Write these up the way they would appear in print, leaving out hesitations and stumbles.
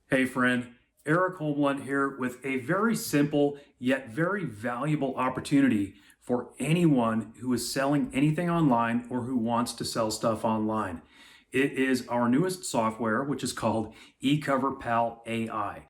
Hey friend, Eric Holmlund here with a very simple yet very valuable opportunity for anyone who is selling anything online or who wants to sell stuff online. It is our newest software, which is called EcoverPal AI.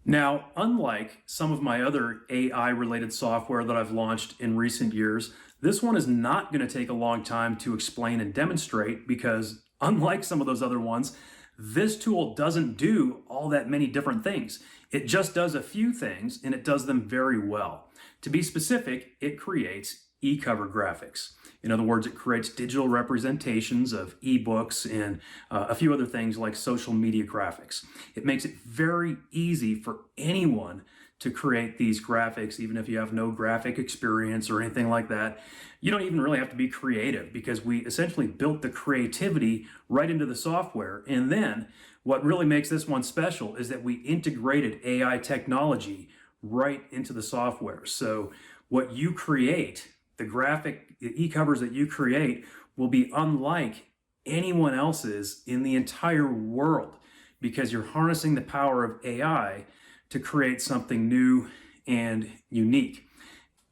Now, unlike some of my other AI related software that I've launched in recent years, this one is not going to take a long time to explain and demonstrate because unlike some of those other ones, this tool doesn't do all that many different things. It just does a few things and it does them very well. To be specific, it creates e-cover graphics. In other words, it creates digital representations of ebooks and a few other things like social media graphics. It makes it very easy for anyone to create these graphics, even if you have no graphic experience or anything like that. You don't even really have to be creative because we essentially built the creativity right into the software. And then what really makes this one special is that we integrated AI technology right into the software. So what you create, the e-covers that you create will be unlike anyone else's in the entire world because you're harnessing the power of AI to create something new and unique.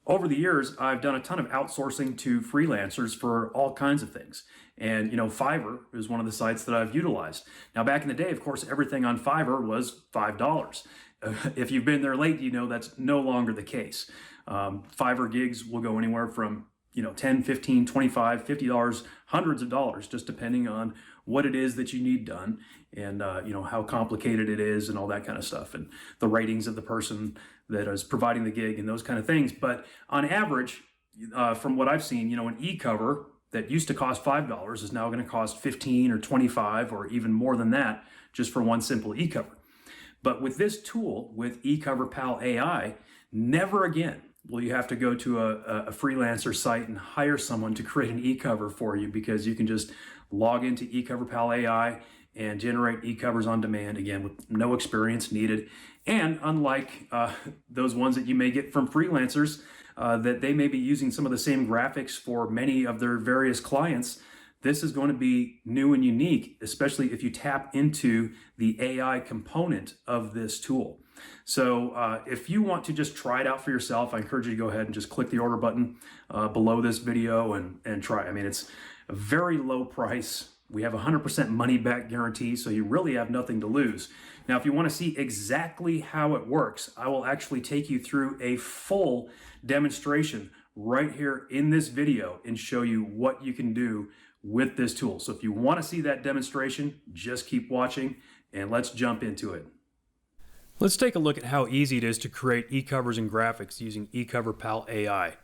Over the years, I've done a ton of outsourcing to freelancers for all kinds of things. And, Fiverr is one of the sites that I've utilized. Now, back in the day, of course, everything on Fiverr was $5. If you've been there late, you know that's no longer the case. Fiverr gigs will go anywhere from, 10, 15, 25, $50, hundreds of dollars, just depending on what it is that you need done and, how complicated it is and all that kind of stuff and the ratings of the person that is providing the gig and those kind of things. But on average, from what I've seen, an e-cover that used to cost $5 is now going to cost 15 or 25 or even more than that just for one simple e-cover. But with this tool, with EcoverPal AI, never again will you have to go to a freelancer site and hire someone to create an e-cover for you because you can just log into EcoverPal AI and generate e-covers on demand, again, with no experience needed. And unlike those ones that you may get from freelancers, that they may be using some of the same graphics for many of their various clients, this is going to be new and unique, especially if you tap into the AI component of this tool. So if you want to just try it out for yourself, I encourage you to go ahead and just click the order button below this video and try. I mean, it's a very low price. We have 100% money back guarantee, so you really have nothing to lose. Now, if you want to see exactly how it works, I will actually take you through a full demonstration right here in this video and show you what you can do with this tool. So if you want to see that demonstration, just keep watching and let's jump into it. Let's take a look at how easy it is to create e-covers and graphics using EcoverPal AI.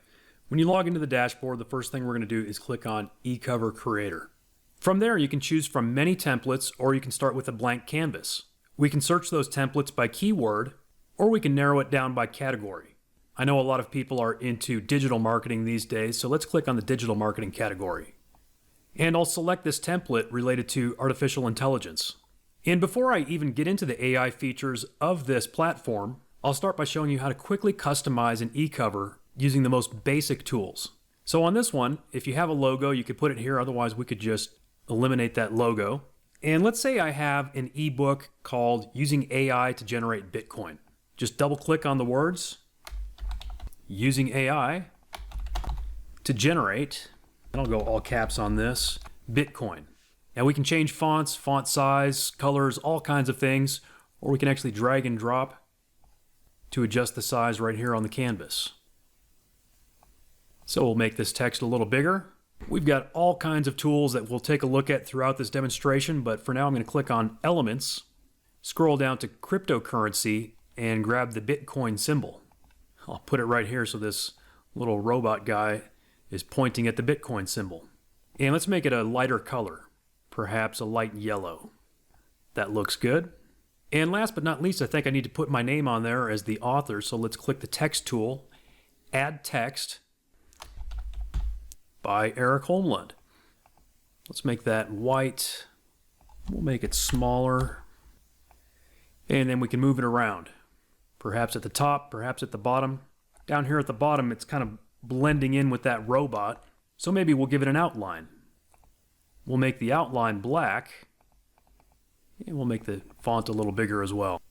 When you log into the dashboard, the first thing we're going to do is click on eCover Creator. From there, you can choose from many templates, or you can start with a blank canvas. We can search those templates by keyword, or we can narrow it down by category. I know a lot of people are into digital marketing these days, so let's click on the digital marketing category. And I'll select this template related to artificial intelligence. And before I even get into the AI features of this platform, I'll start by showing you how to quickly customize an e-cover using the most basic tools. So on this one, if you have a logo, you could put it here, otherwise we could just eliminate that logo. And let's say I have an ebook called Using AI to Generate Bitcoin. Just double click on the words, Using AI to Generate, and I'll go all caps on this, Bitcoin. Now we can change fonts, font size, colors, all kinds of things, or we can actually drag and drop to adjust the size right here on the canvas. So we'll make this text a little bigger. We've got all kinds of tools that we'll take a look at throughout this demonstration, but for now I'm going to click on Elements, scroll down to Cryptocurrency, and grab the Bitcoin symbol. I'll put it right here so this little robot guy is pointing at the Bitcoin symbol. And let's make it a lighter color, perhaps a light yellow. That looks good. And last but not least, I think I need to put my name on there as the author, so let's click the text tool, Add Text by Eric Holmlund. Let's make that white. We'll make it smaller. And then we can move it around. Perhaps at the top, perhaps at the bottom. Down here at the bottom, it's kind of blending in with that robot. So maybe we'll give it an outline. We'll make the outline black. And we'll make the font a little bigger as well.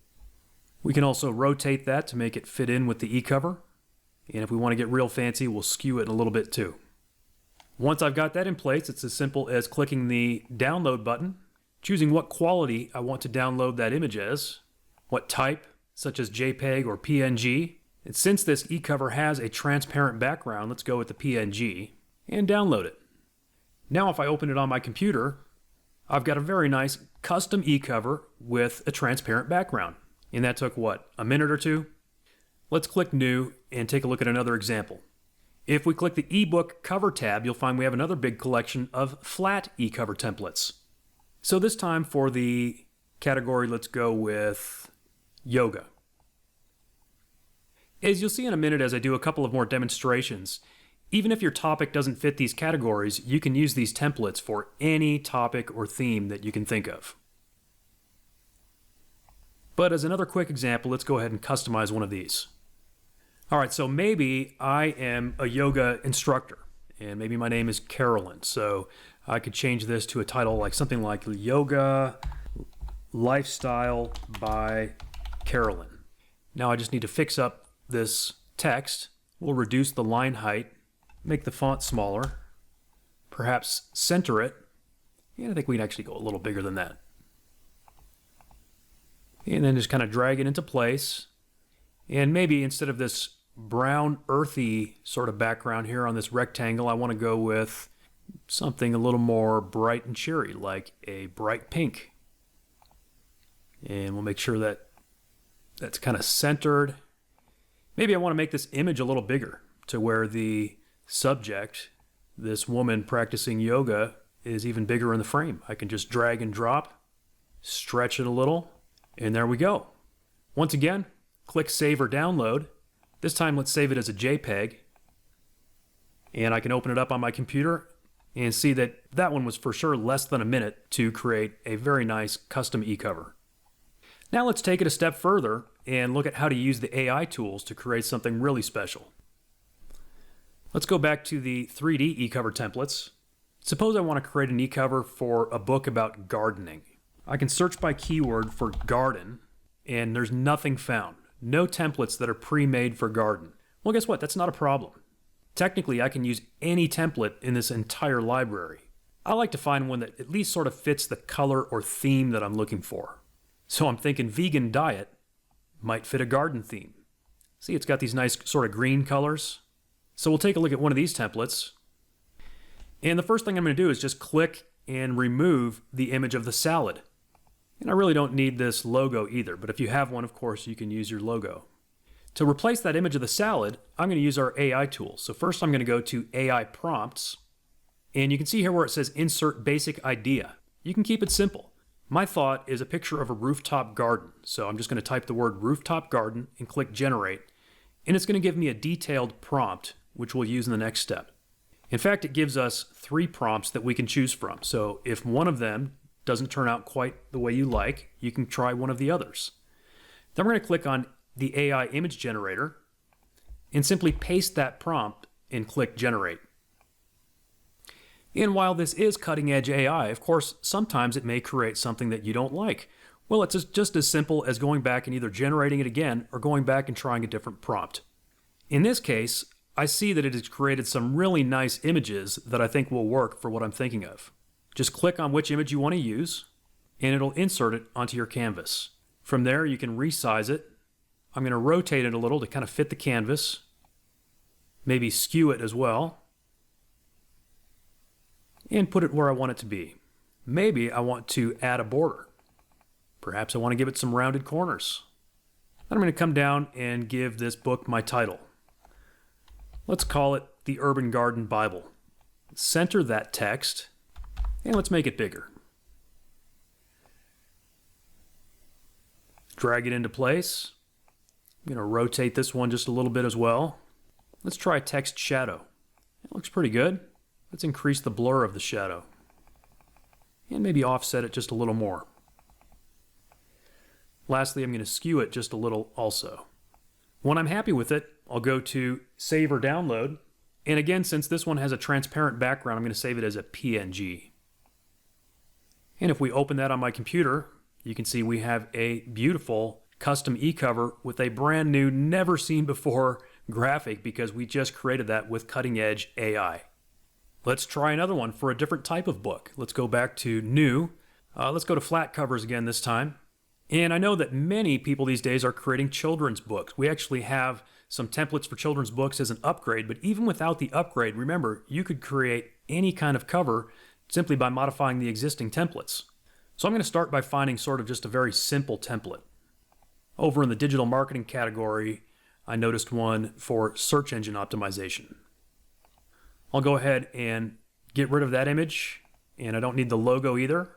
We can also rotate that to make it fit in with the eCover. And if we want to get real fancy, we'll skew it a little bit too. Once I've got that in place, it's as simple as clicking the download button, choosing what quality I want to download that image as, what type, such as JPEG or PNG. And since this eCover has a transparent background, let's go with the PNG and download it. Now if I open it on my computer, I've got a very nice custom eCover with a transparent background. And that took what, a minute or two? Let's click New and take a look at another example. If we click the eBook cover tab, you'll find we have another big collection of flat eCover templates. So this time for the category, let's go with yoga. As you'll see in a minute as I do a couple of more demonstrations, even if your topic doesn't fit these categories, you can use these templates for any topic or theme that you can think of. But as another quick example, let's go ahead and customize one of these. All right, so maybe I am a yoga instructor, and maybe my name is Carolyn, so I could change this to a title like something like Yoga Lifestyle by Carolyn. Now I just need to fix up this text. We'll reduce the line height, make the font smaller, perhaps center it, and I think we can actually go a little bigger than that. And then just kind of drag it into place. And maybe instead of this brown earthy sort of background here on this rectangle, I want to go with something a little more bright and cheery, like a bright pink. And we'll make sure that that's kind of centered. Maybe I want to make this image a little bigger to where the subject, this woman practicing yoga, is even bigger in the frame. I can just drag and drop, stretch it a little, and there we go. Once again, click Save or Download. This time let's save it as a JPEG. And I can open it up on my computer and see that that one was for sure less than a minute to create a very nice custom eCover. Now let's take it a step further and look at how to use the AI tools to create something really special. Let's go back to the 3D eCover templates. Suppose I want to create an eCover for a book about gardening. I can search by keyword for garden, and there's nothing found. No templates that are pre-made for garden. Well, guess what? That's not a problem. Technically, I can use any template in this entire library. I like to find one that at least sort of fits the color or theme that I'm looking for. So I'm thinking vegan diet might fit a garden theme. See, it's got these nice sort of green colors. So we'll take a look at one of these templates. And the first thing I'm going to do is just click and remove the image of the salad. And I really don't need this logo either, but if you have one, of course, you can use your logo. To replace that image of the salad, I'm going to use our AI tool. So first I'm going to go to AI prompts, and you can see here where it says Insert Basic Idea. You can keep it simple. My thought is a picture of a rooftop garden. So I'm just going to type the word rooftop garden and click Generate, and it's going to give me a detailed prompt, which we'll use in the next step. In fact, it gives us 3 prompts that we can choose from. So if one of them doesn't turn out quite the way you like, you can try one of the others. Then we're going to click on the AI image generator and simply paste that prompt and click Generate. And while this is cutting edge AI, of course, sometimes it may create something that you don't like. Well, it's just as simple as going back and either generating it again or going back and trying a different prompt. In this case, I see that it has created some really nice images that I think will work for what I'm thinking of. Just click on which image you want to use, and it'll insert it onto your canvas. From there, you can resize it. I'm going to rotate it a little to kind of fit the canvas. Maybe skew it as well. And put it where I want it to be. Maybe I want to add a border. Perhaps I want to give it some rounded corners. Then I'm going to come down and give this book my title. Let's call it The Urban Garden Bible. Center that text. And let's make it bigger. Drag it into place. I'm going to rotate this one just a little bit as well. Let's try text shadow. It looks pretty good. Let's increase the blur of the shadow. And maybe offset it just a little more. Lastly, I'm going to skew it just a little also. When I'm happy with it, I'll go to Save or Download. And again, since this one has a transparent background, I'm going to save it as a PNG. And if we open that on my computer, you can see we have a beautiful custom e-cover with a brand new, never seen before graphic because we just created that with cutting edge AI. Let's try another one for a different type of book. Let's go back to new. Let's go to flat covers again this time. And I know that many people these days are creating children's books. We actually have some templates for children's books as an upgrade, but even without the upgrade, remember, you could create any kind of cover simply by modifying the existing templates. So I'm going to start by finding sort of just a very simple template. Over in the digital marketing category, I noticed one for search engine optimization. I'll go ahead and get rid of that image, and I don't need the logo either.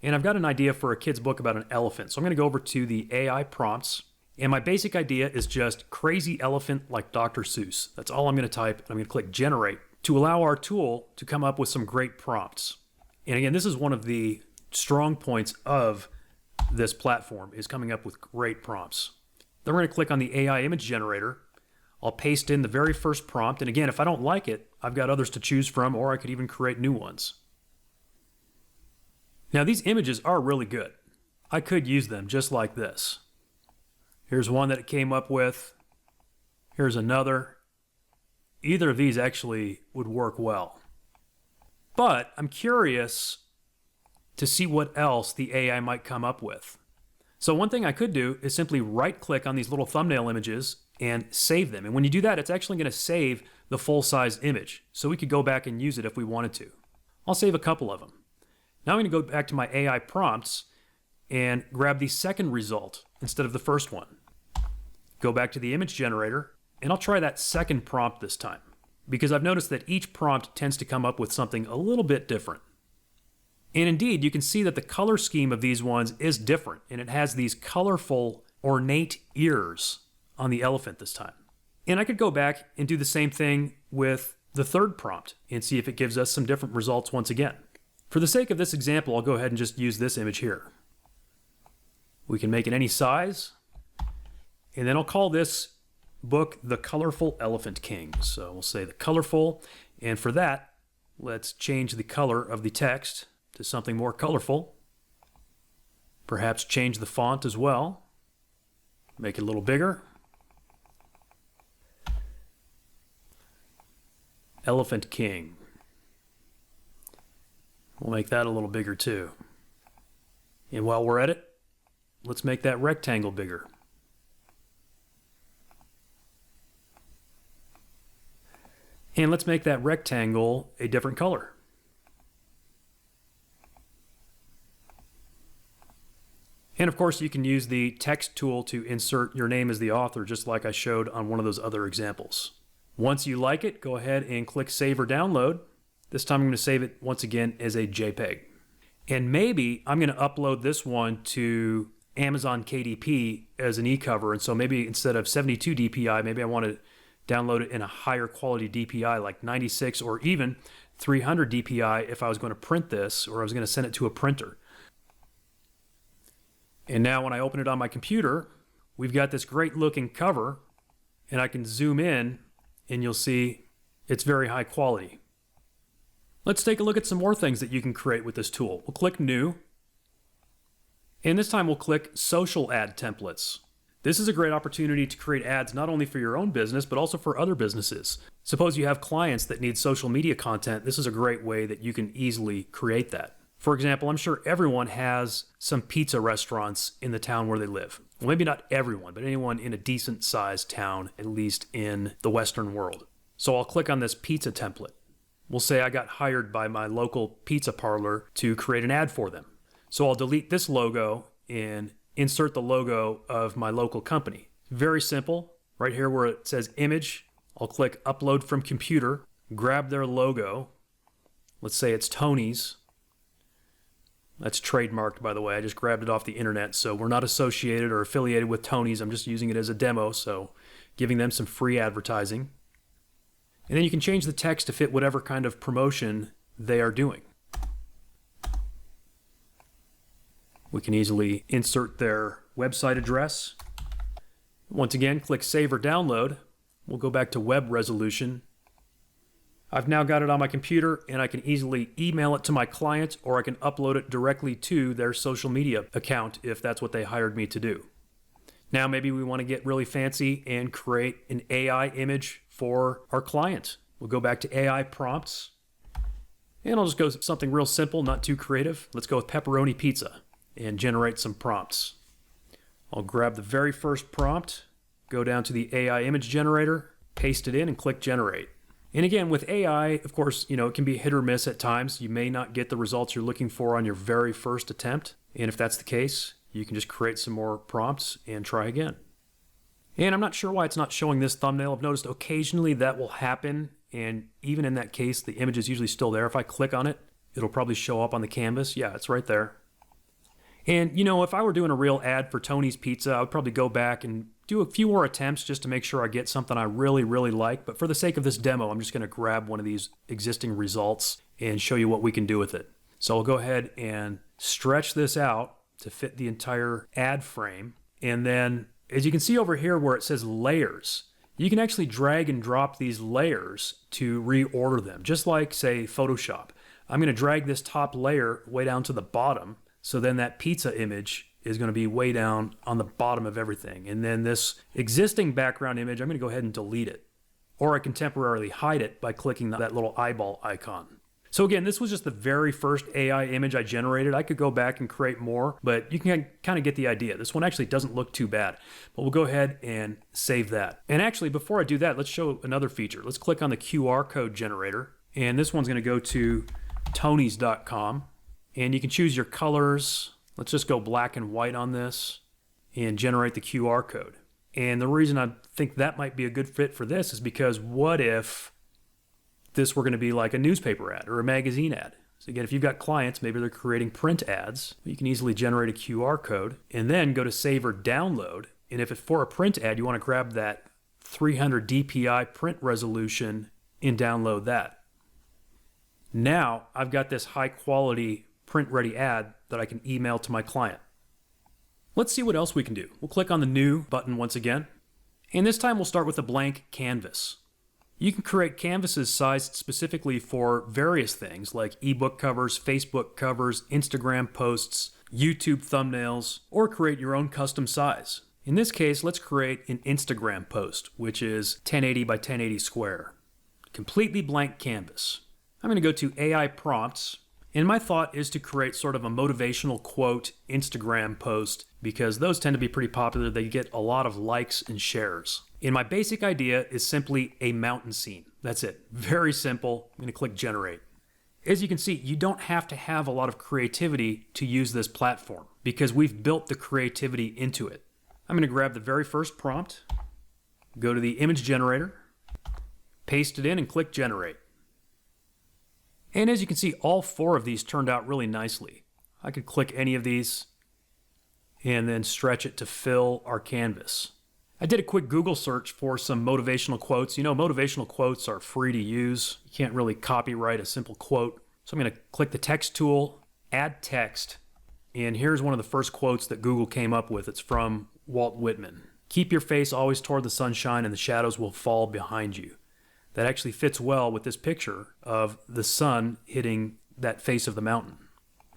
And I've got an idea for a kid's book about an elephant. So I'm going to go over to the AI prompts, and my basic idea is just crazy elephant like Dr. Seuss. That's all I'm going to type. I'm going to click generate to allow our tool to come up with some great prompts. And again, this is one of the strong points of this platform, is coming up with great prompts. Then we're going to click on the AI image generator. I'll paste in the very first prompt. And again, if I don't like it, I've got others to choose from, or I could even create new ones. Now these images are really good. I could use them just like this. Here's one that it came up with. Here's another. Either of these actually would work well. But I'm curious to see what else the AI might come up with. So one thing I could do is simply right-click on these little thumbnail images and save them. And when you do that, it's actually going to save the full-size image. So we could go back and use it if we wanted to. I'll save a couple of them. Now I'm going to go back to my AI prompts and grab the second result instead of the first one. Go back to the image generator, and I'll try that second prompt this time, because I've noticed that each prompt tends to come up with something a little bit different. And indeed, you can see that the color scheme of these ones is different, and it has these colorful, ornate ears on the elephant this time. And I could go back and do the same thing with the third prompt and see if it gives us some different results once again. For the sake of this example, I'll go ahead and just use this image here. We can make it any size, and then I'll call this book The Colorful Elephant King. So we'll say the colorful, and for that, let's change the color of the text to something more colorful. Perhaps change the font as well. Make it a little bigger. Elephant King. We'll make that a little bigger too. And while we're at it, let's make that rectangle bigger. And let's make that rectangle a different color. And of course, you can use the text tool to insert your name as the author, just like I showed on one of those other examples. Once you like it, go ahead and click Save or Download. This time I'm going to save it once again as a JPEG. And maybe I'm going to upload this one to Amazon KDP as an e-cover. And so maybe instead of 72 DPI, maybe I want to download it in a higher quality DPI like 96 or even 300 DPI if I was going to print this, or I was going to send it to a printer. And now when I open it on my computer, we've got this great looking cover, and I can zoom in and you'll see it's very high quality. Let's take a look at some more things that you can create with this tool. We'll click New, and this time we'll click Social Ad Templates. This is a great opportunity to create ads not only for your own business, but also for other businesses. Suppose you have clients that need social media content. This is a great way that you can easily create that. For example, I'm sure everyone has some pizza restaurants in the town where they live. Well, maybe not everyone, but anyone in a decent sized town, at least in the Western world. So I'll click on this pizza template. We'll say I got hired by my local pizza parlor to create an ad for them. So I'll delete this logo and insert the logo of my local company. Very simple. Right here where it says image, I'll click Upload from Computer, grab their logo. Let's say it's Tony's. That's trademarked, by the way. I just grabbed it off the internet, so we're not associated or affiliated with Tony's. I'm just using it as a demo, so giving them some free advertising. And then you can change the text to fit whatever kind of promotion they are doing. We can easily insert their website address. Once again, click Save or Download. We'll go back to web resolution. I've now got it on my computer and I can easily email it to my client, or I can upload it directly to their social media account if that's what they hired me to do. Now maybe we want to get really fancy and create an AI image for our client. We'll go back to AI prompts, and I'll just go something real simple, not too creative. Let's go with pepperoni pizza and generate some prompts. I'll grab the very first prompt, go down to the AI image generator, paste it in, and click generate. And again, with AI, of course, it can be hit or miss at times. You may not get the results you're looking for on your very first attempt. And if that's the case, you can just create some more prompts and try again. And I'm not sure why it's not showing this thumbnail. I've noticed occasionally that will happen. And even in that case, the image is usually still there. If I click on it, it'll probably show up on the canvas. Yeah, it's right there. And if I were doing a real ad for Tony's Pizza, I would probably go back and do a few more attempts just to make sure I get something I really, really like. But for the sake of this demo, I'm just going to grab one of these existing results and show you what we can do with it. So I'll go ahead and stretch this out to fit the entire ad frame. And then as you can see over here where it says layers, you can actually drag and drop these layers to reorder them, just like, say, Photoshop. I'm going to drag this top layer way down to the bottom. So then that pizza image is going to be way down on the bottom of everything. And then this existing background image, I'm going to go ahead and delete it. Or I can temporarily hide it by clicking that little eyeball icon. So again, this was just the very first AI image I generated. I could go back and create more, but you can kind of get the idea. This one actually doesn't look too bad, but we'll go ahead and save that. And actually, before I do that, let's show another feature. Let's click on the QR code generator. And this one's going to go to tonys.com. And you can choose your colors. Let's just go black and white on this and generate the QR code. And the reason I think that might be a good fit for this is because what if this were going to be like a newspaper ad or a magazine ad? So again, if you've got clients, maybe they're creating print ads, you can easily generate a QR code and then go to save or download. And if it's for a print ad, you want to grab that 300 DPI print resolution and download that. Now I've got this high quality print ready ad that I can email to my client. Let's see what else we can do. We'll click on the new button once again. And this time we'll start with a blank canvas. You can create canvases sized specifically for various things like ebook covers, Facebook covers, Instagram posts, YouTube thumbnails, or create your own custom size. In this case, let's create an Instagram post, which is 1080 by 1080 square. Completely blank canvas. I'm going to go to AI prompts. And my thought is to create sort of a motivational quote Instagram post because those tend to be pretty popular. They get a lot of likes and shares. And my basic idea is simply a mountain scene. That's it. Very simple. I'm going to click generate. As you can see, you don't have to have a lot of creativity to use this platform because we've built the creativity into it. I'm going to grab the very first prompt, go to the image generator, paste it in and click generate. And as you can see, all four of these turned out really nicely. I could click any of these and then stretch it to fill our canvas. I did a quick Google search for some motivational quotes. Motivational quotes are free to use. You can't really copyright a simple quote. So I'm going to click the text tool, add text, and here's one of the first quotes that Google came up with. It's from Walt Whitman. Keep your face always toward the sunshine and the shadows will fall behind you. That actually fits well with this picture of the sun hitting that face of the mountain.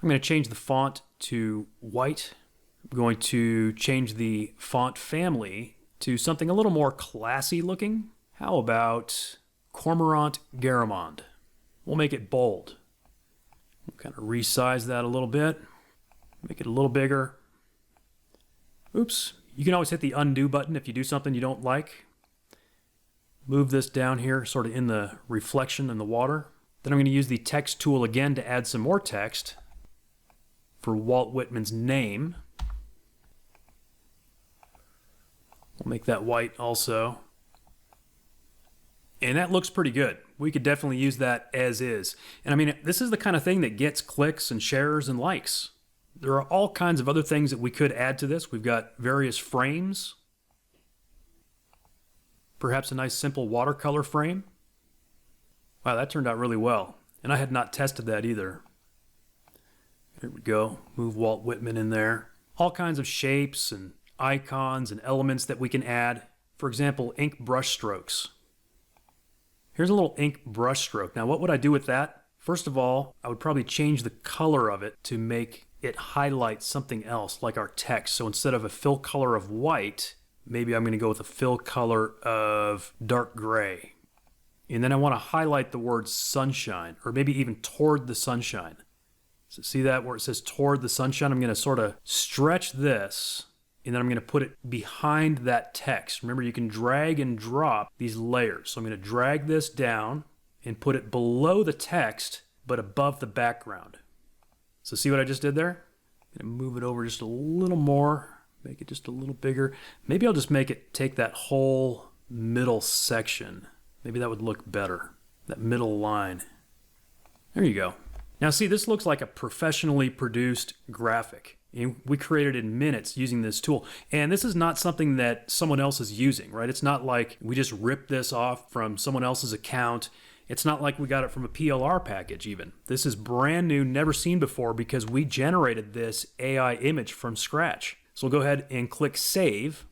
I'm going to change the font to white. I'm going to change the font family to something a little more classy looking. How about Cormorant Garamond? We'll make it bold. We'll kind of resize that a little bit. Make it a little bigger. Oops. You can always hit the undo button if you do something you don't like. Move this down here sort of in the reflection in the water. Then I'm going to use the text tool again to add some more text for Walt Whitman's name. We'll make that white also. And that looks pretty good. We could definitely use that as is. And I mean, this is the kind of thing that gets clicks and shares and likes. There are all kinds of other things that we could add to this. We've got various frames. Perhaps a nice simple watercolor frame. Wow, that turned out really well. And I had not tested that either. Here we go. Move Walt Whitman in there. All kinds of shapes and icons and elements that we can add. For example, ink brush strokes. Here's a little ink brush stroke. Now, what would I do with that? First of all, I would probably change the color of it to make it highlight something else, like our text. So instead of a fill color of white, maybe I'm going to go with a fill color of dark gray. And then I want to highlight the word sunshine, or maybe even toward the sunshine. So see that where it says toward the sunshine? I'm going to sort of stretch this, and then I'm going to put it behind that text. Remember, you can drag and drop these layers. So I'm going to drag this down and put it below the text, but above the background. So see what I just did there? I'm going to move it over just a little more, make it just a little bigger. Maybe I'll just make it take that whole middle section. Maybe that would look better, that middle line. There you go. Now see, this looks like a professionally produced graphic. We created it in minutes using this tool. And this is not something that someone else is using, right? It's not like we just ripped this off from someone else's account. It's not like we got it from a PLR package even. This is brand new, never seen before, because we generated this AI image from scratch. So we'll go ahead and click Save.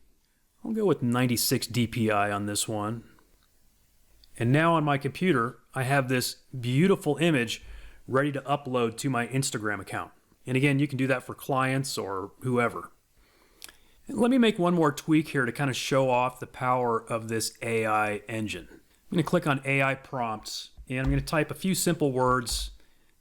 I'll go with 96 DPI on this one. And now on my computer, I have this beautiful image ready to upload to my Instagram account. And again, you can do that for clients or whoever. And let me make one more tweak here to kind of show off the power of this AI engine. I'm going to click on AI prompts, and I'm going to type a few simple words: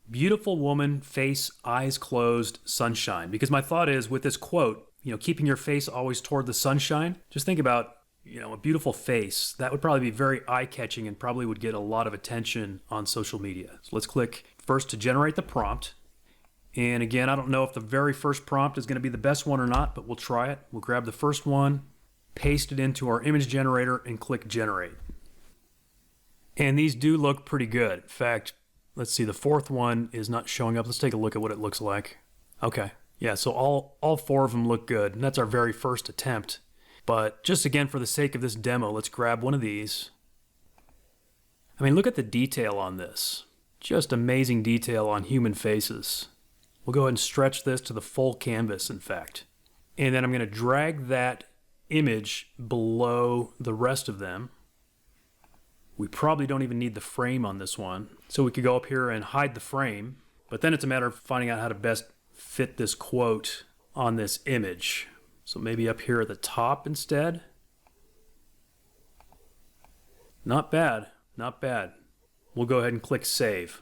beautiful woman, face, eyes closed, sunshine. Because my thought is, with this quote, keeping your face always toward the sunshine, just think about a beautiful face. That would probably be very eye-catching and probably would get a lot of attention on social media. So let's click first to generate the prompt. And again, I don't know if the very first prompt is going to be the best one or not, but we'll try it. We'll grab the first one, paste it into our image generator, and click generate. And these do look pretty good. In fact, let's see, the fourth one is not showing up. Let's take a look at what it looks like. Okay, yeah, so all four of them look good, and that's our very first attempt. But just again, for the sake of this demo, let's grab one of these. I mean, look at the detail on this. Just amazing detail on human faces. We'll go ahead and stretch this to the full canvas, in fact. And then I'm going to drag that image below the rest of them. We probably don't even need the frame on this one. So we could go up here and hide the frame. But then it's a matter of finding out how to best fit this quote on this image. So maybe up here at the top instead. Not bad, not bad. We'll go ahead and click Save.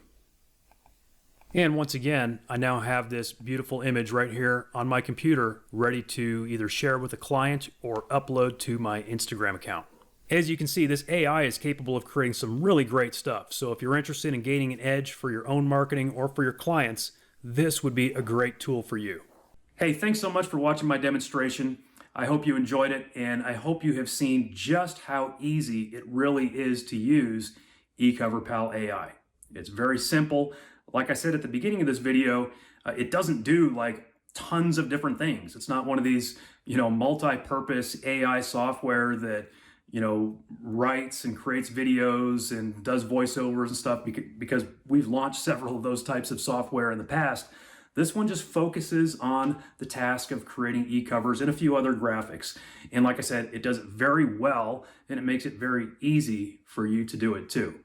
And once again, I now have this beautiful image right here on my computer, ready to either share with a client or upload to my Instagram account. As you can see, this AI is capable of creating some really great stuff. So if you're interested in gaining an edge for your own marketing or for your clients, this would be a great tool for you. Hey, thanks so much for watching my demonstration. I hope you enjoyed it, and I hope you have seen just how easy it really is to use EcoverPal AI. It's very simple. Like I said at the beginning of this video, it doesn't do like tons of different things. It's not one of these, multi-purpose AI software that, writes and creates videos and does voiceovers and stuff, because we've launched several of those types of software in the past. This one just focuses on the task of creating e-covers and a few other graphics. And like I said, it does it very well, and it makes it very easy for you to do it too.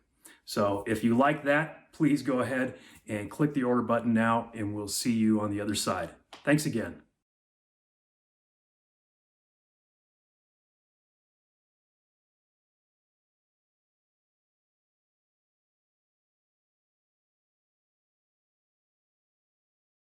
So if you like that, please go ahead and click the order button now, and we'll see you on the other side. Thanks again.